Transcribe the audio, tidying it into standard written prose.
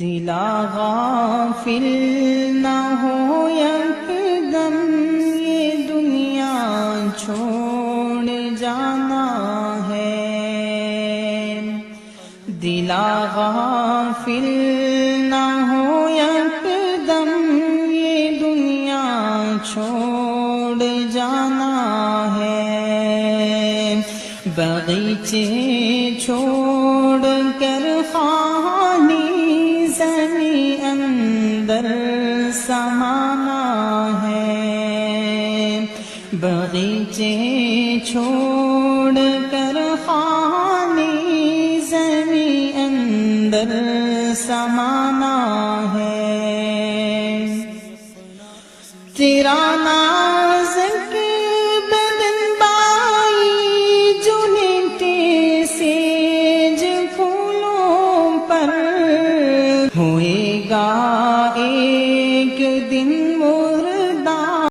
دلا غافل نہ ہو یکدم یہ دنیا چھوڑ جانا ہے، دلا غافل نہ ہو یکدم یہ دنیا چھوڑ جانا ہے، باغیچے چھوڑ کر خانی زمیں اندر سمانا ہے، باغیچے چھوڑ کر خانی زمیں اندر سمانا ہے، تیرا نازک بدن بائی جنتے سیج پھولوں پر ہوئے گا ایک دن مر